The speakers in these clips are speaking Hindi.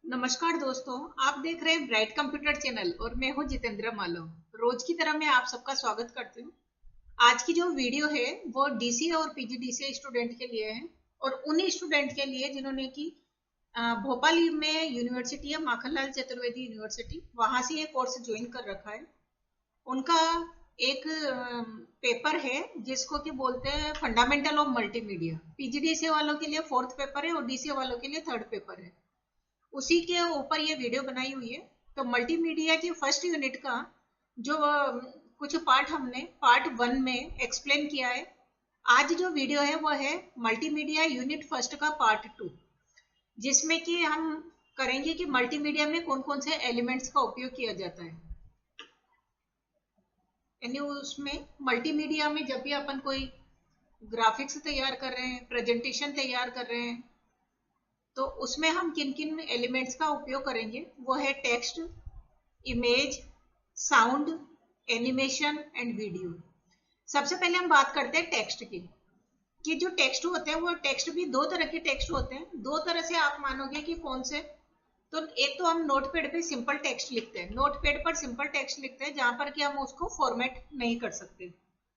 नमस्कार दोस्तों, आप देख रहे हैं ब्राइट कंप्यूटर चैनल और मैं हूं जितेंद्र मालव। रोज की तरह मैं आप सबका स्वागत करती हूं। आज की जो वीडियो है वो डीसीए और पीजीडीसीए स्टूडेंट के लिए है और उन्हीं स्टूडेंट के लिए जिन्होंने की भोपाल में यूनिवर्सिटी है, माखनलाल चतुर्वेदी यूनिवर्सिटी, वहां से ये कोर्स ज्वाइन कर रखा है। उनका एक पेपर है जिसको कि बोलते हैं फंडामेंटल ऑफ मल्टीमीडिया। पीजीडीसीए वालों के लिए फोर्थ पेपर है और डीसीए वालों के लिए थर्ड पेपर है। उसी के ऊपर ये वीडियो बनाई हुई है। तो मल्टीमीडिया की फर्स्ट यूनिट का जो कुछ पार्ट हमने पार्ट 1 में एक्सप्लेन किया है। आज जो वीडियो है वो है मल्टीमीडिया यूनिट फर्स्ट का पार्ट 2, जिसमें कि हम करेंगे कि मल्टीमीडिया में कौन कौन से एलिमेंट्स का उपयोग किया जाता है। यानी उसमें मल्टीमीडिया में जब भी अपन कोई ग्राफिक्स तैयार कर रहे हैं, प्रेजेंटेशन तैयार कर रहे हैं, तो उसमें हम किन किन एलिमेंट्स का उपयोग करेंगे। वो है text, image, sound, animation and video. सबसे पहले हम बात करते हैं टेक्स्ट की, कि जो टेक्स्ट होते हैं वो टेक्स्ट भी दो तरह के टेक्स्ट होते हैं। दो तरह से आप मानोगे कि कौन से। तो एक तो हम नोटपैड पे सिंपल टेक्स्ट लिखते हैं, नोटपैड पर सिंपल टेक्स्ट लिखते हैं जहां पर कि हम उसको फॉर्मेट नहीं कर सकते।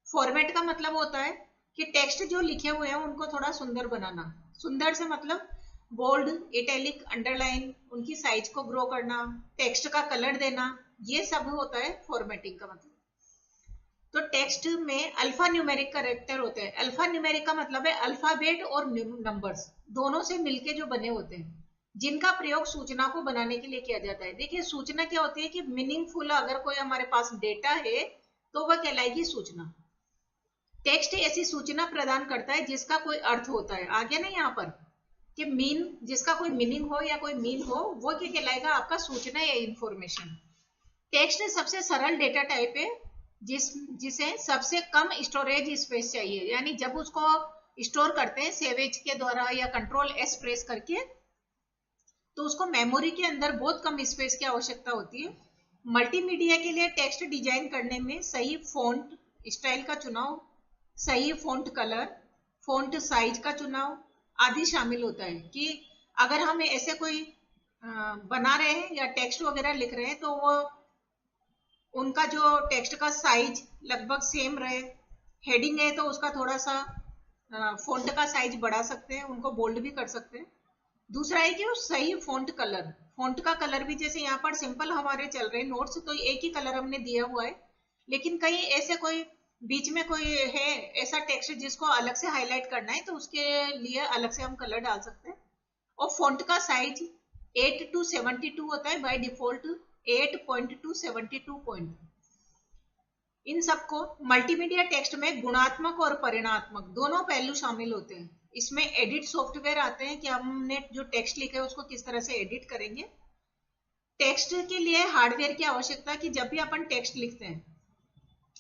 फॉर्मेट का मतलब होता है कि टेक्स्ट जो लिखे हुए हैं उनको थोड़ा सुंदर बनाना। सुंदर से मतलब बोल्ड, इटैलिक, अंडरलाइन, उनकी साइज को ग्रो करना, टेक्स्ट का कलर देना, ये सब होता है फॉर्मेटिंग का मतलब। तो टेक्स्ट में अल्फा न्यूमेरिक कैरेक्टर होते हैं। अल्फा न्यूमेरिक का मतलब है अल्फाबेट और नंबर्स दोनों से मिलके जो बने होते हैं, जिनका प्रयोग सूचना को बनाने के लिए किया जाता है। देखिए, सूचना क्या होती है कि मीनिंगफुल अगर कोई हमारे पास डेटा है तो वह कहलाएगी सूचना। टेक्स्ट ऐसी सूचना प्रदान करता है जिसका कोई अर्थ होता है। आगे ना यहाँ पर कि मीन, जिसका कोई मीनिंग हो या कोई मीन हो, वो क्या कहलाएगा? आपका सूचना या इंफॉर्मेशन। टेक्स्ट सबसे सरल डेटा टाइप है जिसे सबसे कम स्टोरेज स्पेस चाहिए। यानी जब उसको स्टोर करते हैं सेवेज के द्वारा या कंट्रोल एस प्रेस करके, तो उसको मेमोरी के अंदर बहुत कम स्पेस की आवश्यकता होती है। मल्टीमीडिया के लिए टेक्स्ट डिजाइन करने में सही फोंट स्टाइल का चुनाव, सही फोंट कलर, फोंट साइज का चुनाव आदि शामिल होता है। कि अगर हम ऐसे कोई बना रहे हैं या टेक्स्ट वगैरह लिख रहे हैं तो वो उनका जो टेक्स्ट का साइज लगभग सेम रहे। हेडिंग है तो उसका थोड़ा सा फोंट का साइज बढ़ा सकते हैं, उनको बोल्ड भी कर सकते हैं। दूसरा है कि सही फोंट कलर, फोंट का कलर भी जैसे यहाँ पर सिंपल हमारे चल रहे हैं नोट्स, तो एक ही कलर हमने दिया हुआ है। लेकिन कहीं ऐसे कोई बीच में कोई है ऐसा टेक्स्ट जिसको अलग से हाईलाइट करना है, तो उसके लिए अलग से हम कलर डाल सकते हैं। और फॉन्ट का साइज 8 to 72 होता है by default, 8 point two 72 point. इन सबको मल्टीमीडिया टेक्स्ट में गुणात्मक और परिणात्मक दोनों पहलू शामिल होते हैं। इसमें एडिट सॉफ्टवेयर आते हैं कि हमने जो टेक्स्ट लिखा है उसको किस तरह से एडिट करेंगे। टेक्स्ट के लिए हार्डवेयर की आवश्यकता, कि जब भी अपन टेक्स्ट लिखते हैं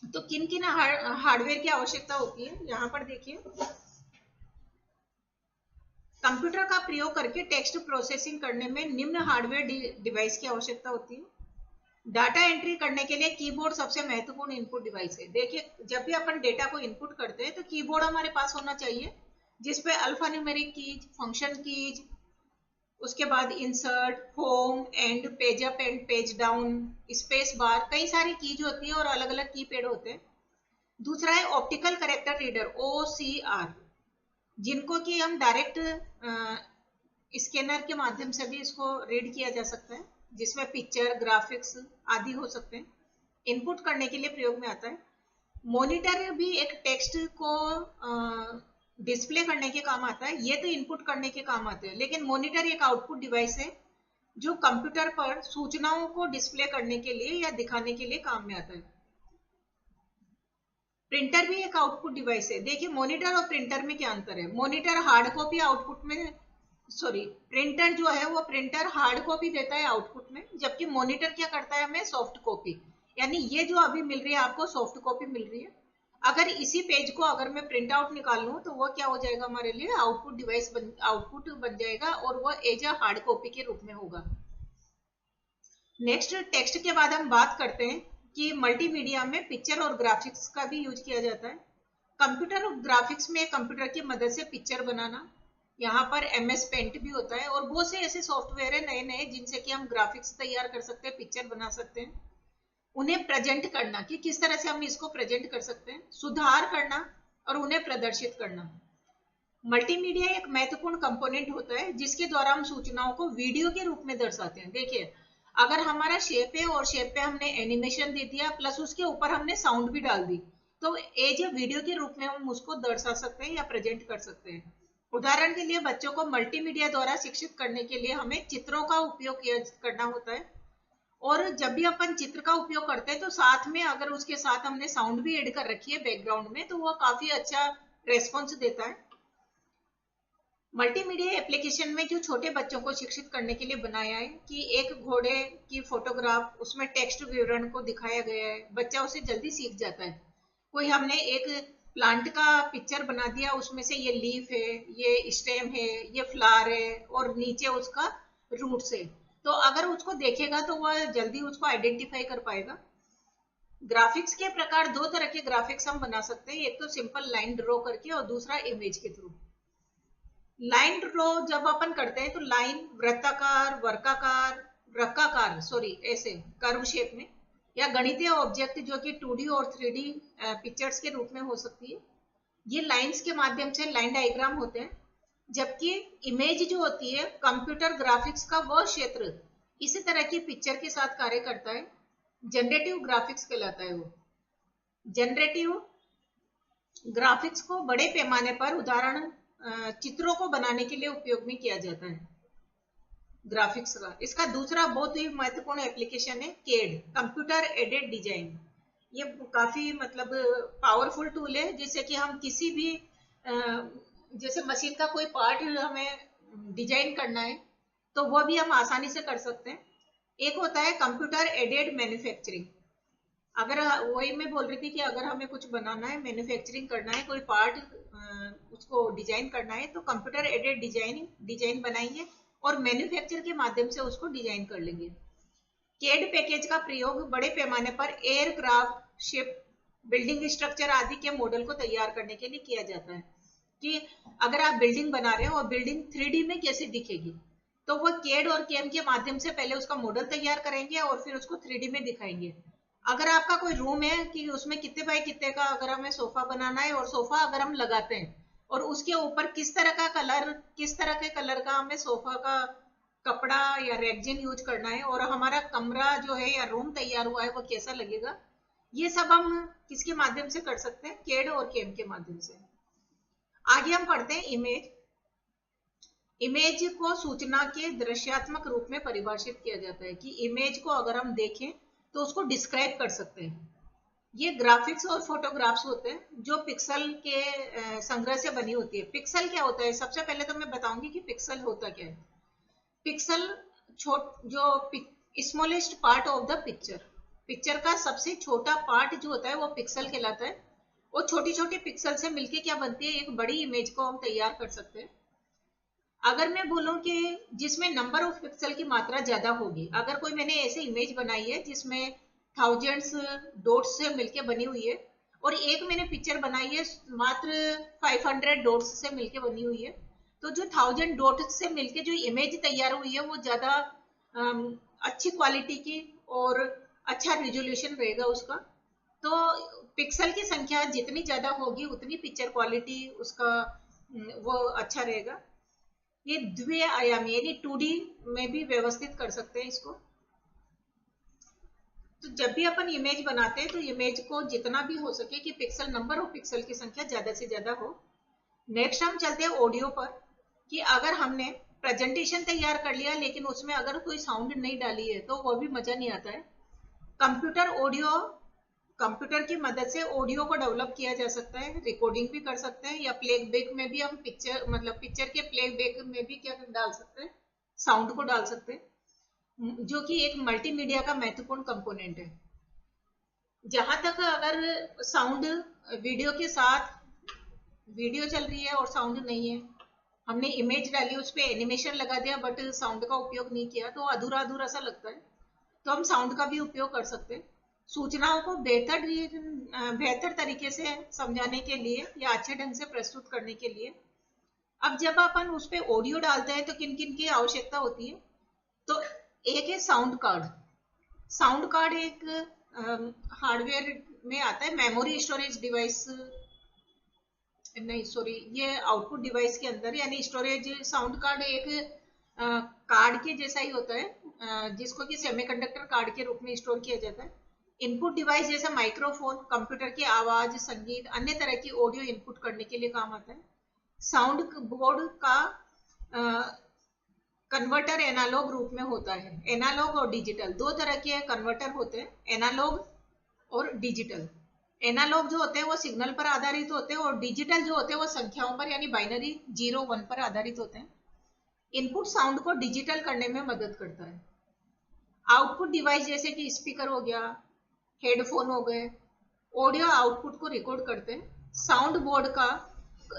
तो किन किन हार्डवेयर की आवश्यकता होती है, यहाँ पर देखिए। कंप्यूटर का प्रयोग करके टेक्स्ट प्रोसेसिंग करने में निम्न हार्डवेयर डिवाइस की आवश्यकता होती है। डाटा एंट्री करने के लिए कीबोर्ड सबसे महत्वपूर्ण इनपुट डिवाइस है। देखिए, जब भी अपन डेटा को इनपुट करते हैं तो कीबोर्ड हमारे पास होना चाहिए, जिसपे alpha numeric keys, function keys, उसके बाद insert, home and, page up and page down, space bar, कई सारी कीज होती है और अलग अलग कीपैड होते हैं। दूसरा है ऑप्टिकल कैरेक्टर रीडर, OCR, जिनको कि हम डायरेक्ट स्कैनर के माध्यम से भी इसको रीड किया जा सकता है, जिसमें पिक्चर, ग्राफिक्स आदि हो सकते हैं। इनपुट करने के लिए प्रयोग में आता है। मॉनिटर भी एक टेक्स्ट को डिस्प्ले करने के काम आता है। ये तो इनपुट करने के काम आते हैं, लेकिन मॉनिटर एक आउटपुट डिवाइस है जो कंप्यूटर पर सूचनाओं को डिस्प्ले करने के लिए या दिखाने के लिए काम में आता है। प्रिंटर भी एक आउटपुट डिवाइस है। देखिए, मॉनिटर और प्रिंटर में क्या अंतर है। मॉनिटर हार्ड कॉपी आउटपुट में, सॉरी, प्रिंटर जो है वो प्रिंटर हार्ड कॉपी देता है आउटपुट में, जबकि मॉनिटर क्या करता है, हमें सॉफ्ट कॉपी। यानी ये जो अभी मिल रही है आपको सॉफ्ट कॉपी मिल रही है। अगर इसी पेज को अगर मैं प्रिंट आउट निकाल लूं तो वो क्या हो जाएगा, हमारे लिए आउटपुट डिवाइस आउटपुट बन जाएगा और वो एज अ हार्ड कॉपी के रूप में होगा। नेक्स्ट, टेक्स्ट के बाद हम बात करते हैं कि मल्टीमीडिया में पिक्चर और ग्राफिक्स का भी यूज किया जाता है। कंप्यूटर और ग्राफिक्स में कंप्यूटर की मदद से पिक्चर बनाना यहाँ पर MS पेंट भी होता है, और बहुत से ऐसे सॉफ्टवेयर है नए नए जिनसे कि हम ग्राफिक्स तैयार कर सकते हैं, पिक्चर बना सकते हैं। उन्हें प्रेजेंट करना कि किस तरह से हम इसको प्रेजेंट कर सकते हैं, सुधार करना और उन्हें प्रदर्शित करना। मल्टीमीडिया एक महत्वपूर्ण कंपोनेंट होता है जिसके द्वारा हम सूचनाओं को वीडियो के रूप में दर्शाते हैं। देखिए, अगर हमारा शेप है और शेप पे हमने एनिमेशन दे दिया प्लस उसके ऊपर हमने साउंड भी डाल दी, तो एज ए वीडियो के रूप में हम उसको दर्शा सकते हैं या प्रेजेंट कर सकते हैं। उदाहरण के लिए बच्चों को मल्टीमीडिया द्वारा शिक्षित करने के लिए हमें चित्रों का उपयोग करना होता है, और जब भी अपन चित्र का उपयोग करते हैं तो साथ में अगर उसके साथ हमने साउंड भी ऐड कर रखी है बैकग्राउंड में, तो वो काफी अच्छा रेस्पॉन्स देता है। मल्टीमीडिया एप्लीकेशन में जो छोटे बच्चों को शिक्षित करने के लिए बनाया है कि एक घोड़े की फोटोग्राफ, उसमें टेक्स्ट विवरण को दिखाया गया है, बच्चा उसे जल्दी सीख जाता है। कोई हमने एक प्लांट का पिक्चर बना दिया, उसमें से ये लीफ है, ये स्टेम है, ये फ्लावर है और नीचे उसका रूट्स है, तो अगर उसको देखेगा तो वह जल्दी उसको आइडेंटिफाई कर पाएगा। ग्राफिक्स के प्रकार, दो तरह के ग्राफिक्स हम बना सकते हैं, एक तो सिंपल लाइन ड्रॉ करके और दूसरा इमेज के थ्रू। लाइन ड्रॉ जब अपन करते हैं तो लाइन वृत्ताकार, वर्गाकार, वृक्काकार, सॉरी ऐसे कर्व शेप में, या गणितीय ऑब्जेक्ट जो कि 2D और 3D पिक्चर्स के रूप में हो सकती है, ये लाइंस के माध्यम से लाइन डायग्राम होते हैं। जबकि इमेज जो होती है, कंप्यूटर ग्राफिक्स का वह क्षेत्र इसी तरह की पिक्चर के साथ कार्य करता है, जनरेटिव ग्राफिक्स कहलाता है वो। जनरेटिव ग्राफिक्स को बड़े पैमाने पर उदाहरण चित्रों को बनाने के लिए उपयोग में किया जाता है ग्राफिक्स का। इसका दूसरा बहुत ही महत्वपूर्ण एप्लीकेशन है केड, कंप्यूटर एडेड डिजाइन। ये काफी मतलब पावरफुल टूल है, जिससे कि हम किसी भी जैसे मशीन का कोई पार्ट हमें डिजाइन करना है तो वो भी हम आसानी से कर सकते हैं। एक होता है कंप्यूटर एडेड मैन्युफैक्चरिंग। अगर वही मैं बोल रही थी कि अगर हमें कुछ बनाना है, मैन्युफैक्चरिंग करना है, कोई पार्ट उसको डिजाइन करना है, तो कंप्यूटर एडेड डिजाइन बनाएंगे और मैन्युफैक्चर के माध्यम से उसको डिजाइन कर लेंगे। केड पैकेज का प्रयोग बड़े पैमाने पर एयरक्राफ्ट, शिप, बिल्डिंग स्ट्रक्चर आदि के मॉडल को तैयार करने के लिए किया जाता है। कि अगर आप बिल्डिंग बना रहे हो और बिल्डिंग 3D में कैसे दिखेगी, तो वो केड और केम के माध्यम से पहले उसका मॉडल तैयार करेंगे और फिर उसको 3D में दिखाएंगे। अगर आपका कोई रूम है कि उसमें कितने बाय कितने का अगर हमें सोफा बनाना है, और सोफा अगर हम लगाते हैं और उसके ऊपर किस तरह का कलर, किस तरह के कलर का हमें सोफा का कपड़ा या रेगजिन यूज करना है, और हमारा कमरा जो है या रूम तैयार हुआ है वो कैसा लगेगा, ये सब हम किसके माध्यम से कर सकते हैं, केड और केम के माध्यम से। आगे हम पढ़ते हैं इमेज। इमेज को सूचना के दृश्यात्मक रूप में परिभाषित किया जाता है कि इमेज को अगर हम देखें तो उसको डिस्क्राइब कर सकते हैं। ये ग्राफिक्स और फोटोग्राफ्स होते हैं जो पिक्सल के संग्रह से बनी होती है। पिक्सल क्या होता है, सबसे पहले तो मैं बताऊंगी कि पिक्सल होता क्या है। पिक्सल जो smallest part of the picture, picture का सबसे छोटा पार्ट जो होता है वो पिक्सल कहलाता है। वो छोटी छोटी पिक्सल से मिलके क्या बनती है, एक बड़ी इमेज को हम तैयार कर सकते हैं। अगर मैं बोलूं कि जिसमें नंबर ऑफ पिक्सल की मात्रा ज्यादा होगी, अगर कोई मैंने ऐसे इमेज बनाई है जिसमें थाउजेंड्स डॉट्स से मिलके बनी हुई है, और एक मैंने पिक्चर बनाई है मात्र 500 डॉट्स से मिलके बनी हुई है, तो जो 1000 डॉट्स से मिलके जो इमेज तैयार हुई है वो ज्यादा अच्छी क्वालिटी की और अच्छा रिजोल्यूशन रहेगा उसका। तो पिक्सल की संख्या जितनी ज्यादा होगी उतनी पिक्चर क्वालिटी उसका वो अच्छा रहेगा। ये द्विआयामी यानी 2D में भी व्यवस्थित कर सकते हैं इसको। तो जब भी अपन इमेज बनाते हैं तो इमेज को जितना भी हो सके कि पिक्सल, नंबर ऑफ पिक्सल की संख्या ज्यादा से ज्यादा हो। नेक्स्ट हम चलते हैं ऑडियो पर, कि अगर हमने प्रेजेंटेशन तैयार कर लिया लेकिन उसमें अगर कोई साउंड नहीं डाली है तो वो भी मजा नहीं आता है। कंप्यूटर की मदद से ऑडियो को डेवलप किया जा सकता है, रिकॉर्डिंग भी कर सकते हैं, या प्लेबैक में भी हम पिक्चर के प्लेबैक में भी क्या डाल सकते हैं, साउंड को डाल सकते हैं, जो कि एक मल्टीमीडिया का महत्वपूर्ण कंपोनेंट है। जहां तक अगर साउंड, वीडियो के साथ वीडियो चल रही है और साउंड नहीं है, हमने इमेज डाली, उस पर एनिमेशन लगा दिया बट साउंड का उपयोग नहीं किया, तो अधूरा अधूरा सा लगता है, तो हम साउंड का भी उपयोग कर सकते हैं। सूचनाओं को बेहतर तरीके से समझाने के लिए या अच्छे ढंग से प्रस्तुत करने के लिए अब जब अपन उस पर ऑडियो डालते हैं तो किन किन की आवश्यकता होती है? तो एक है साउंड कार्ड। साउंड कार्ड एक हार्डवेयर में आता है, मेमोरी स्टोरेज डिवाइस नहीं, सॉरी, ये आउटपुट डिवाइस के अंदर, यानी स्टोरेज साउंड कार्ड एक कार्ड के जैसा ही होता है, जिसको कि सेमीकंडक्टर कार्ड के रूप में स्टोर किया जाता है। इनपुट डिवाइस जैसे माइक्रोफोन, कंप्यूटर की आवाज, संगीत, अन्य तरह की ऑडियो इनपुट करने के लिए काम आता है। साउंड बोर्ड का कन्वर्टर एनालॉग रूप में होता है। एनालॉग और डिजिटल दो तरह के कन्वर्टर होते हैं, एनालॉग और डिजिटल। एनालॉग जो होते हैं वो सिग्नल पर आधारित होते हैं और डिजिटल जो होते हैं वो संख्याओं पर, यानी बाइनरी 0 1 पर आधारित होते हैं। इनपुट साउंड को डिजिटल करने में मदद करता है। आउटपुट डिवाइस जैसे कि स्पीकर हो गया, हेडफोन हो गए, ऑडियो आउटपुट को रिकॉर्ड करते हैं।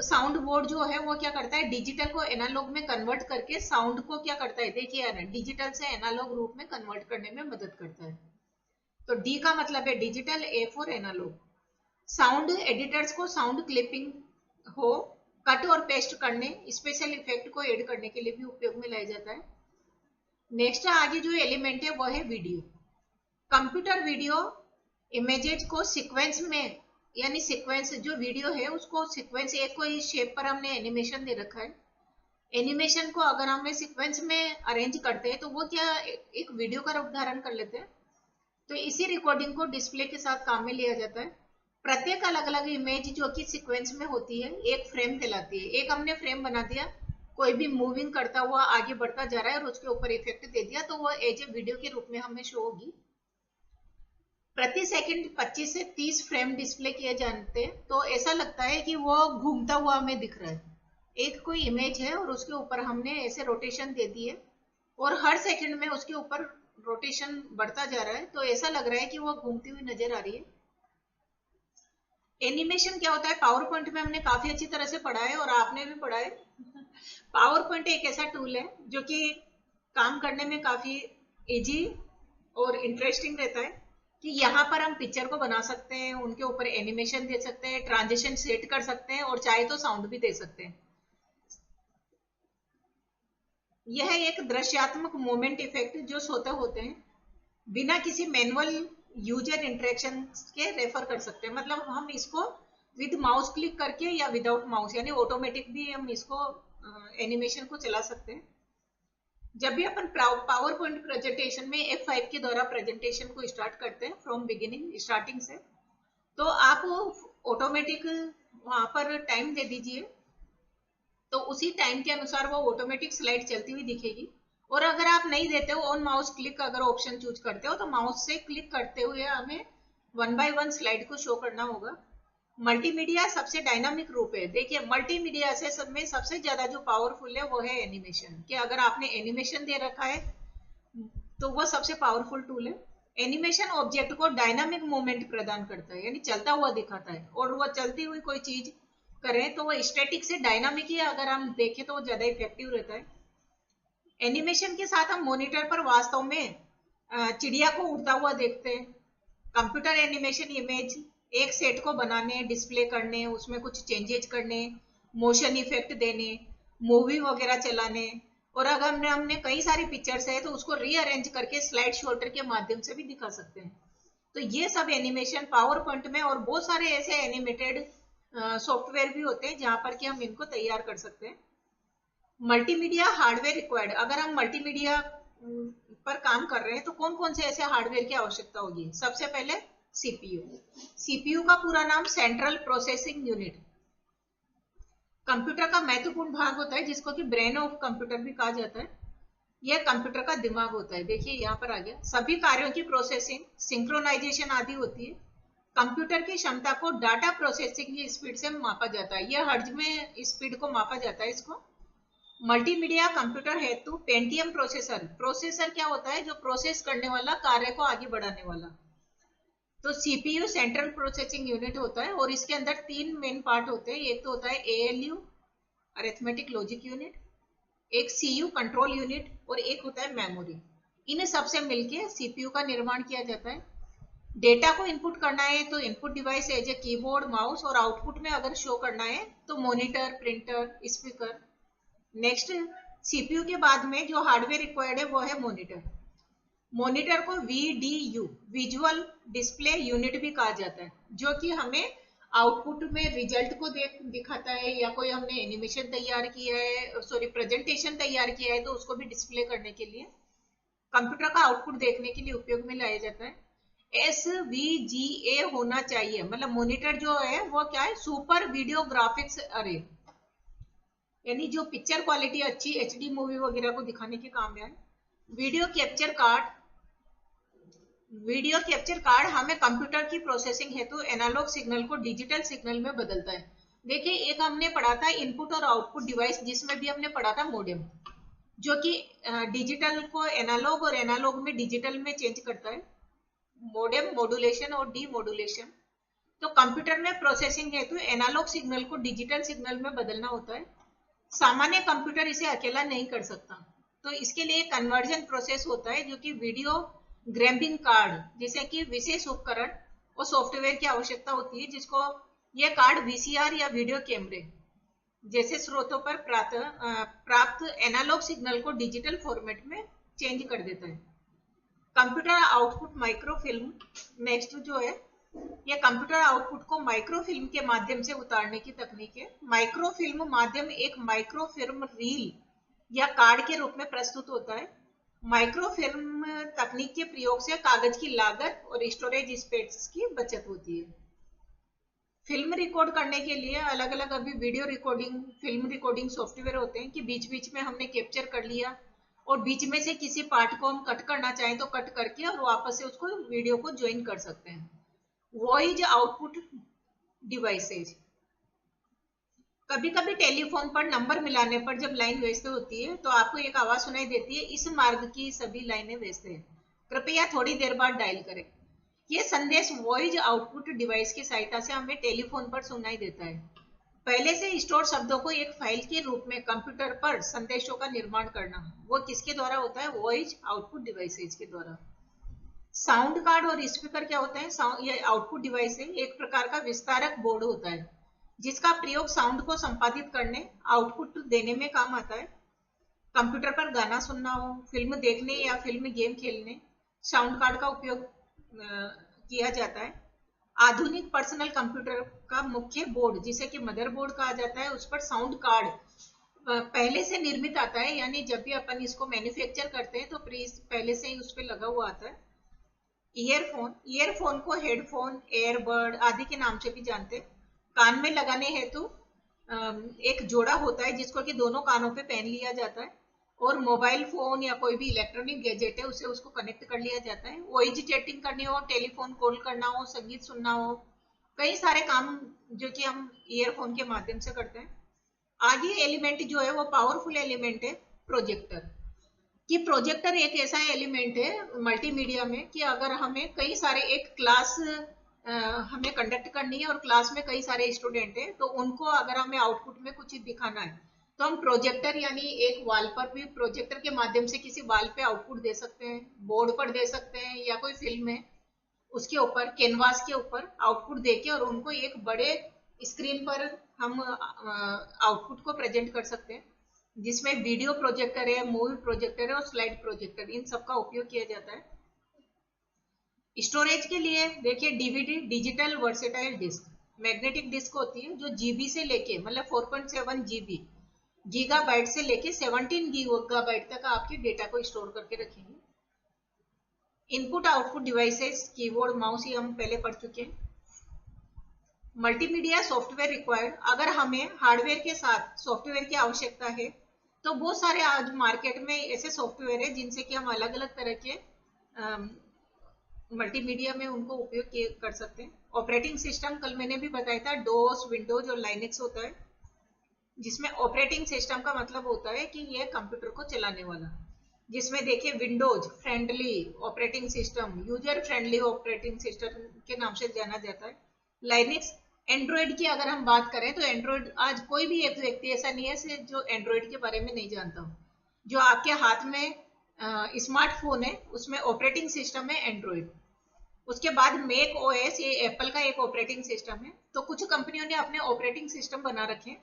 साउंड बोर्ड जो है वो क्या करता है, डिजिटल को एनालॉग में कन्वर्ट करके साउंड को क्या करता है, देखिए ना, डिजिटल से एनालॉग रूप में कन्वर्ट करने में मदद करता है। तो डी का मतलब है digital, A for analog. Sound editors को साउंड क्लिपिंग हो, कट और पेस्ट करने, स्पेशल इफेक्ट को ऐड करने के लिए भी उपयोग में लाया जाता है। नेक्स्ट आगे जो एलिमेंट है वो है वीडियो। कंप्यूटर वीडियो इमेजेज को सीक्वेंस में, यानी सीक्वेंस जो वीडियो है उसको सीक्वेंस, एक कोई शेप पर हमने एनिमेशन दे रखा है, एनिमेशन को अगर हमें सीक्वेंस में अरेंज करते हैं तो वो क्या एक वीडियो का रूप धारण कर लेते हैं। तो इसी रिकॉर्डिंग को डिस्प्ले के साथ काम में लिया जाता है। प्रत्येक अलग अलग इमेज जो कि सीक्वेंस में होती है एक फ्रेम कहलाती है। एक हमने फ्रेम बना दिया, कोई भी मूविंग करता हुआ आगे बढ़ता जा रहा है और उसके ऊपर इफेक्ट दे दिया तो वो एज ए वीडियो के रूप में हमें शो होगी। प्रति सेकंड 25 से 30 फ्रेम डिस्प्ले किए जाते हैं, तो ऐसा लगता है कि वो घूमता हुआ हमें दिख रहा है। एक कोई इमेज है और उसके ऊपर हमने ऐसे रोटेशन दे दी है और हर सेकंड में उसके ऊपर रोटेशन बढ़ता जा रहा है, तो ऐसा लग रहा है कि वो घूमती हुई नजर आ रही है। एनिमेशन क्या होता है, पावर पॉइंट में हमने काफी अच्छी तरह से पढ़ा है और आपने भी पढ़ा है। पावर पॉइंट एक ऐसा टूल है जो कि काम करने में काफी इजी और इंटरेस्टिंग रहता है कि यहाँ पर हम पिक्चर को बना सकते हैं, उनके ऊपर एनिमेशन दे सकते हैं, ट्रांजिशन सेट कर सकते हैं और चाहे तो साउंड भी दे सकते हैं। यह एक दृश्यात्मक मोमेंट इफेक्ट जो स्वतः होते हैं, बिना किसी मैनुअल यूजर इंटरेक्शन के रेफर कर सकते हैं। मतलब हम इसको विद माउस क्लिक करके या विदाउट माउस, यानी ऑटोमेटिक भी हम इसको एनिमेशन को चला सकते हैं। जब भी अपन पावर पॉइंट प्रेजेंटेशन में F5 के द्वारा प्रेजेंटेशन को स्टार्ट करते हैं फ्रॉम बिगिनिंग, स्टार्टिंग से, तो आप ऑटोमेटिक वहां पर टाइम दे दीजिए, तो उसी टाइम के अनुसार वो ऑटोमेटिक स्लाइड चलती हुई दिखेगी। और अगर आप नहीं देते हो, ऑन माउस क्लिक अगर ऑप्शन चूज करते हो, तो माउस से क्लिक करते हुए हमें 1 by 1 स्लाइड को शो करना होगा। मल्टीमीडिया सबसे डायनामिक रूप है। देखिए, मल्टीमीडिया से सब में सबसे ज्यादा जो पावरफुल है वो है एनिमेशन। कि अगर आपने एनिमेशन दे रखा है तो वो सबसे पावरफुल टूल है। एनिमेशन ऑब्जेक्ट को डायनामिक मूवमेंट प्रदान करता है, यानी चलता हुआ दिखाता है, और वो चलती हुई कोई चीज करें तो वो स्टैटिक से डायनामिक ही अगर हम देखें तो वो ज्यादा इफेक्टिव रहता है। एनिमेशन के साथ हम मॉनिटर पर वास्तव में चिड़िया को उड़ता हुआ देखते हैं। कंप्यूटर एनिमेशन इमेज एक सेट को बनाने, डिस्प्ले करने, उसमें कुछ चेंजेस करने, मोशन इफेक्ट देने, मूवी वगैरह चलाने, और अगर हमने कई सारी पिक्चर्स है तो उसको रीअरेंज करके स्लाइड शॉर्टर के माध्यम से भी दिखा सकते हैं। तो ये सब एनिमेशन पावर पॉइंट में, और बहुत सारे ऐसे एनिमेटेड सॉफ्टवेयर भी होते हैं जहां पर कि हम इनको तैयार कर सकते हैं। मल्टीमीडिया हार्डवेयर रिक्वायर्ड, अगर हम मल्टीमीडिया पर काम कर रहे हैं तो कौन कौन से ऐसे हार्डवेयर की आवश्यकता होगी? सबसे पहले सीपीयू। सीपीयू का पूरा नाम सेंट्रल प्रोसेसिंग यूनिट, कंप्यूटर का महत्वपूर्ण भाग होता है, जिसको कि ब्रेन ऑफ कंप्यूटर भी कहा जाता है। यह कंप्यूटर का दिमाग होता है। देखिए यहाँ पर आ गया, सभी कार्यों की प्रोसेसिंग, सिंक्रोनाइजेशन आदि होती है। कंप्यूटर की क्षमता को डाटा प्रोसेसिंग की स्पीड से मापा जाता है। यह हर्ट्ज में स्पीड को मापा जाता है इसको। मल्टीमीडिया कंप्यूटर हेतु पेंटियम प्रोसेसर, प्रोसेसर क्या होता है? जो प्रोसेस करने वाला, कार्य को आगे बढ़ाने वाला। तो सीपीयू सेंट्रल प्रोसेसिंग यूनिट होता है और इसके अंदर 3 मेन पार्ट होते हैं। एक तो होता है एएलयू, अरिथमेटिक लॉजिक यूनिट, एक सीयू कंट्रोल यूनिट, और एक होता है मेमोरी। इन सबसे मिलकर सीपीयू का निर्माण किया जाता है। डेटा को इनपुट करना है तो input device as a keyboard, mouse, और आउटपुट में अगर शो करना है तो monitor, printer, speaker, next, CPU के बाद में जो हार्डवेयर रिक्वायर्ड है वो है मॉनिटर। मॉनिटर को वीडीयू, विजुअल डिस्प्ले यूनिट भी कहा जाता है, जो कि हमें आउटपुट में रिजल्ट को दिखाता है, या कोई हमने एनिमेशन तैयार किया है, सॉरी प्रेजेंटेशन तैयार किया है तो उसको भी डिस्प्ले करने के लिए, कंप्यूटर का आउटपुट देखने के लिए उपयोग में लाया जाता है। SVGA होना चाहिए, मतलब मॉनिटर जो है वो क्या है, सुपर वीडियो ग्राफिक्स अरे, यानी जो पिक्चर क्वालिटी अच्छी HD मूवी वगैरह को दिखाने के काम में है। Video capture card, video capture card हमें कंप्यूटर की प्रोसेसिंग हेतु एनालॉग सिग्नल को डिजिटल सिग्नल में बदलता है। देखिए, एक हमने पढ़ा था इनपुट और आउटपुट डिवाइस, जिसमें भी हमने पढ़ा था मॉडेम, जो कि डिजिटल को एनालॉग और एनालॉग में डिजिटल में चेंज करता है। मॉडेम मॉड्यूलेशन और डी मॉड्यूलेशन। तो कंप्यूटर में प्रोसेसिंग हेतु एनालॉग सिग्नल को डिजिटल सिग्नल में बदलना होता है। सामान्य कंप्यूटर इसे अकेला नहीं कर सकता, तो इसके लिए कन्वर्जन प्रोसेस होता है, जो कि वीडियो ग्रैबिंग कार्ड जैसे कि विशेष उपकरण और सॉफ्टवेयर की आवश्यकता होती है, जिसको यह कार्ड VCR या वीडियो कैमरे जैसे स्रोतों पर प्राप्त एनालॉग सिग्नल को डिजिटल फॉर्मेट में चेंज कर देता है। कंप्यूटर आउटपुट माइक्रोफिल्म, नेक्स्ट जो है, यह कंप्यूटर आउटपुट को माइक्रोफिल्म के माध्यम से उतारने की तकनीक है। माइक्रोफिल्म माध्यम एक माइक्रोफिल्म रील या कार्ड के रूप में प्रस्तुत होता है। माइक्रोफिल्म तकनीक के प्रयोग से कागज की लागत और स्टोरेज स्पेस की बचत होती है। फिल्म रिकॉर्ड करने के लिए अलग अलग अभी video recording, film recording software होते हैं, कि बीच बीच में हमने कैप्चर कर लिया और बीच में से किसी पार्ट को हम कट करना चाहें तो कट करके और वापस से उसको वीडियो को ज्वाइन कर सकते हैं। वॉइस आउटपुट डिवाइसेज, कभी कभी टेलीफोन पर नंबर मिलाने पर जब लाइन व्यस्त होती है तो आपको एक आवाज सुनाई देती है, इस मार्ग की सभी लाइनें व्यस्त हैं, कृपया थोड़ी देर बाद डायल करें। ये संदेश वॉइस आउटपुट डिवाइस की सहायता से हमें टेलीफोन पर सुनाई देता है। पहले से स्टोर शब्दों को एक फाइल के रूप में कंप्यूटर पर संदेशों का निर्माण करना, वो किसके द्वारा होता है, वॉइस आउटपुट डिवाइसेज के द्वारा। साउंड कार्ड और स्पीकर क्या होता है, ये आउटपुट डिवाइस है, एक प्रकार का विस्तारक बोर्ड होता है, जिसका प्रयोग साउंड को संपादित करने, आउटपुट देने में काम आता है। कंप्यूटर पर गाना सुनना हो, फिल्म देखने या फिल्म गेम खेलने साउंड कार्ड का उपयोग किया जाता है। आधुनिक पर्सनल कंप्यूटर का मुख्य बोर्ड, जिसे कि मदरबोर्ड कहा जाता है, उस पर साउंड कार्ड पहले से निर्मित आता है, यानी जब भी अपन इसको मैन्युफैक्चर करते हैं तो पहले से ही उस पर लगा हुआ आता है। ईयरफोन, ईयरफोन को हेडफोन, एयरबड आदि के नाम से भी जानते हैं। कान में लगाने हेतु एक जोड़ा होता है, जिसको कि दोनों कानों पे पहन लिया जाता है, और मोबाइल फोन या कोई भी इलेक्ट्रॉनिक गैजेट है उसे उसको कनेक्ट कर लिया जाता है। वॉइस चैटिंग करनी हो, टेलीफोन कॉल करना हो, संगीत सुनना हो, कई सारे काम जो कि हम ईयरफोन के माध्यम से करते हैं। आगे एलिमेंट जो है वो पावरफुल एलिमेंट है, प्रोजेक्टर। कि प्रोजेक्टर एक ऐसा एलिमेंट है मल्टीमीडिया में, कि अगर हमें कई सारे एक क्लास हमें कंडक्ट करनी है और क्लास में कई सारे स्टूडेंट हैं, तो उनको अगर हमें आउटपुट में कुछ दिखाना है तो हम प्रोजेक्टर यानी एक वाल पर भी प्रोजेक्टर के माध्यम से किसी वाल पे आउटपुट दे सकते हैं, बोर्ड पर दे सकते हैं, या कोई फिल्म है उसके ऊपर कैनवास के ऊपर आउटपुट देके और उनको एक बड़े स्क्रीन पर हम आउटपुट को प्रेजेंट कर सकते हैं, जिसमें वीडियो प्रोजेक्टर है, मूवी प्रोजेक्टर है और स्लाइड प्रोजेक्टर, इन सबका उपयोग किया जाता है। स्टोरेज के लिए देखिए, DVD digital versatile disc, magnetic disc होती है, जो जीबी से लेके मतलब 4.7 जीबी गीगाबाइट से लेके 17 गीगाबाइट तक आपके डेटा को स्टोर करके रखेंगे। Input output devices, keyboard, mouse, ये हम पहले पढ़ चुके हैं। मल्टीमीडिया सॉफ्टवेयर रिक्वायर्ड, अगर हमें हार्डवेयर के साथ सॉफ्टवेयर की आवश्यकता है तो बहुत सारे आज मार्केट में ऐसे सॉफ्टवेयर है जिनसे कि हम अलग अलग तरह के मल्टीमीडिया में उनको उपयोग कर सकते हैं। ऑपरेटिंग सिस्टम, कल मैंने भी बताया था, डोस, विंडोज और लाइनेक्स होता है, जिसमें ऑपरेटिंग सिस्टम का मतलब होता है कि यह कंप्यूटर को चलाने वाला, जिसमें देखिए Windows friendly operating system, user friendly operating system के नाम से जाना जाता है। लाइनेक्स, एंड्रॉइड की अगर हम बात करें तो एंड्रॉइड, आज कोई भी एक व्यक्ति ऐसा नहीं है जो एंड्रॉइड के बारे में नहीं जानता हो। जो आपके हाथ में स्मार्टफोन है उसमें ऑपरेटिंग सिस्टम है एंड्रॉइड। उसके बाद मेक ओएस, ये एप्पल का एक ऑपरेटिंग सिस्टम है। तो कुछ कंपनियों ने अपने ऑपरेटिंग सिस्टम बना रखे हैं।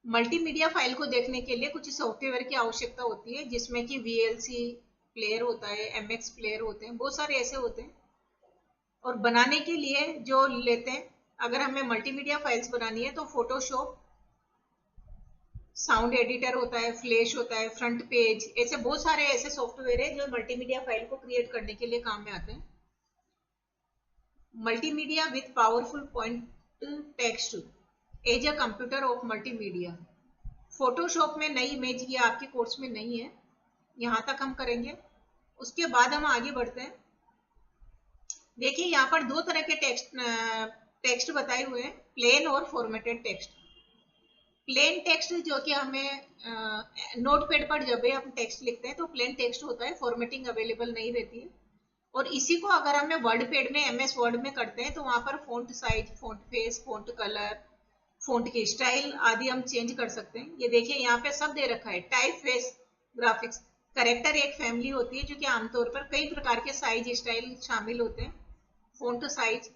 मल्टीमीडिया फाइल को देखने के लिए कुछ सॉफ्टवेयर की आवश्यकता होती है, जिसमें कि VLC प्लेयर होता है, MX प्लेयर होते हैं, बहुत सारे ऐसे होते हैं। और बनाने के लिए जो लेते हैं, अगर हमें मल्टीमीडिया फाइल्स बनानी है तो फोटोशॉप, साउंड एडिटर होता है, फ्लैश होता है, फ्रंट पेज, ऐसे बहुत सारे ऐसे सॉफ्टवेयर है जो मल्टीमीडिया फाइल को क्रिएट करने के लिए काम में आते हैं। Multimedia with powerful point text as a computer of multimedia. Photoshop में नई इमेज, ये आपके कोर्स में नहीं है, यहां तक हम करेंगे। उसके बाद हम आगे बढ़ते हैं। देखिए यहाँ पर दो तरह के टेक्स्ट बताए हुए हैं, प्लेन और फॉर्मेटेड टेक्स्ट। प्लेन टेक्स्ट जो कि हमें नोटपैड पर जब भी हम टेक्स्ट लिखते हैं तो प्लेन टेक्स्ट होता है, फॉर्मेटिंग अवेलेबल नहीं रहती है। और इसी को अगर हमें वर्ड पैड में, MS वर्ड में करते हैं तो वहां पर font size, font face, font colour, font की स्टाइल आदि हम चेंज कर सकते हैं। ये देखिए यहाँ पे सब दे रखा है, टाइप फेस ग्राफिक्स। करेक्टर एक फैमिली होती है जो कि आमतौर पर कई प्रकार के साइज स्टाइल शामिल होते हैं। फॉन्ट साइज,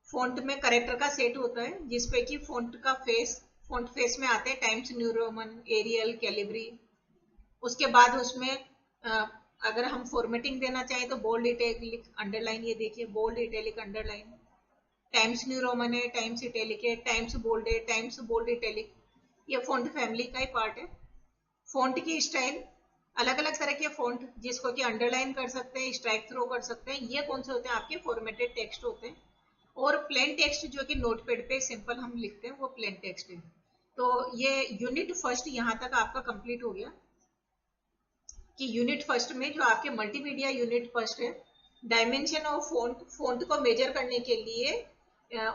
फॉन्ट में करेक्टर का सेट होता है जिसपे कि फॉन्ट का फेस, फॉन्ट फेस में आते हैं Times New Roman, Arial, Calibri. उसके बाद उसमें अगर हम फॉर्मेटिंग देना चाहें तो बोल्ड, इटैलिक, अंडरलाइन, ये देखिए bold, italic, underline. Times New Roman है, टाइम्स इटैलिक है, टाइम्स बोल्ड है, टाइम्स बोल्ड इटैलिक, ये फॉन्ट फैमिली का ही पार्ट है। फॉन्ट की स्टाइल, अलग अलग तरह के फॉन्ट जिसको कि अंडरलाइन कर सकते हैं, स्ट्राइक थ्रो कर सकते हैं, ये कौन से होते हैं, आपके फॉर्मेटेड टेक्स्ट होते हैं। और प्लेन टेक्स्ट जो कि नोटपैड पे सिंपल हम लिखते हैं वो प्लेन टेक्स्ट है। तो ये यूनिट फर्स्ट यहाँ तक आपका कंप्लीट हो गया कि यूनिट फर्स्ट में जो आपके मल्टीमीडिया यूनिट फर्स्ट है, डायमेंशन ऑफ फॉन्ट, फॉन्ट को मेजर करने के लिए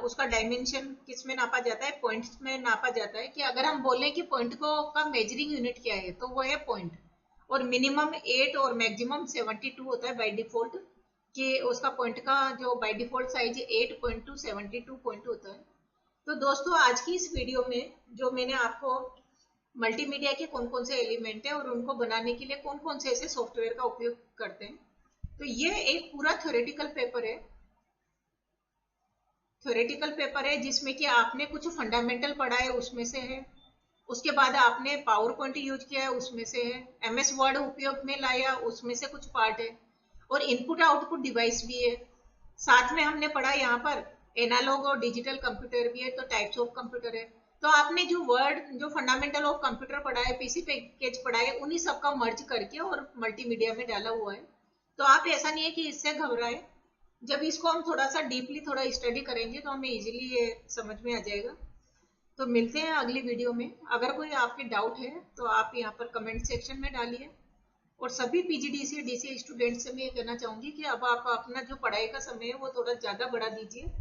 उसका डायमेंशन किस में नापा जाता है, पॉइंट्स में नापा जाता है। कि अगर हम बोलें कि पॉइंट को का मेजरिंग यूनिट क्या है तो वो है पॉइंट। और मिनिमम 8 और मैक्सिमम 72 होता है बाय डिफॉल्ट, कि उसका पॉइंट का जो by default size 8 to 72 point होता है। तो दोस्तों आज की इस वीडियो में जो मैंने आपको मल्टीमीडिया के कौन कौन से एलिमेंट है और उनको बनाने के लिए कौन कौन से ऐसे सॉफ्टवेयर का उपयोग करते हैं, तो ये एक पूरा थ्योरेटिकल पेपर है। थ्योरेटिकल पेपर है जिसमें कि आपने कुछ फंडामेंटल पढ़ा है उसमें से है, उसके बाद आपने पावर पॉइंट यूज किया है उसमें से है, MS वर्ड उपयोग में लाया उसमें से कुछ पार्ट है, और इनपुट आउटपुट डिवाइस भी है। साथ में हमने पढ़ा यहाँ पर एनालॉग और डिजिटल कंप्यूटर भी है, तो टाइप्स ऑफ कंप्यूटर है। तो आपने जो वर्ड, जो फंडामेंटल ऑफ कंप्यूटर पढ़ा है, PC पैकेज पढ़ा है, उन्हीं सबका मर्ज करके और मल्टीमीडिया में डाला हुआ है। तो आप ऐसा नहीं है कि इससे घबराए, जब इसको हम थोड़ा सा डीपली थोड़ा स्टडी करेंगे तो हमें इजीली ये समझ में आ जाएगा। तो मिलते हैं अगली वीडियो में। अगर कोई आपके डाउट है तो आप यहाँ पर कमेंट सेक्शन में डालिए। और सभी PGDCA DCA स्टूडेंट से मैं ये कहना चाहूंगी कि अब आप अपना जो पढ़ाई का समय है वो थोड़ा ज्यादा बढ़ा दीजिए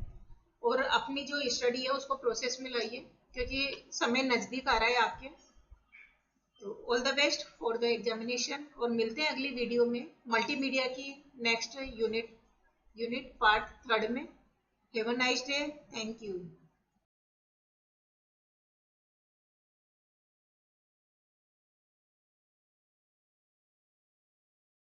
और अपनी जो स्टडी है उसको प्रोसेस में लाइए, क्योंकि समय नजदीक आ रहा है आपके। तो all the best for the examination, और मिलते हैं अगली वीडियो में मल्टीमीडिया की नेक्स्ट यूनिट पार्ट 3 में। Have a nice day, thank you.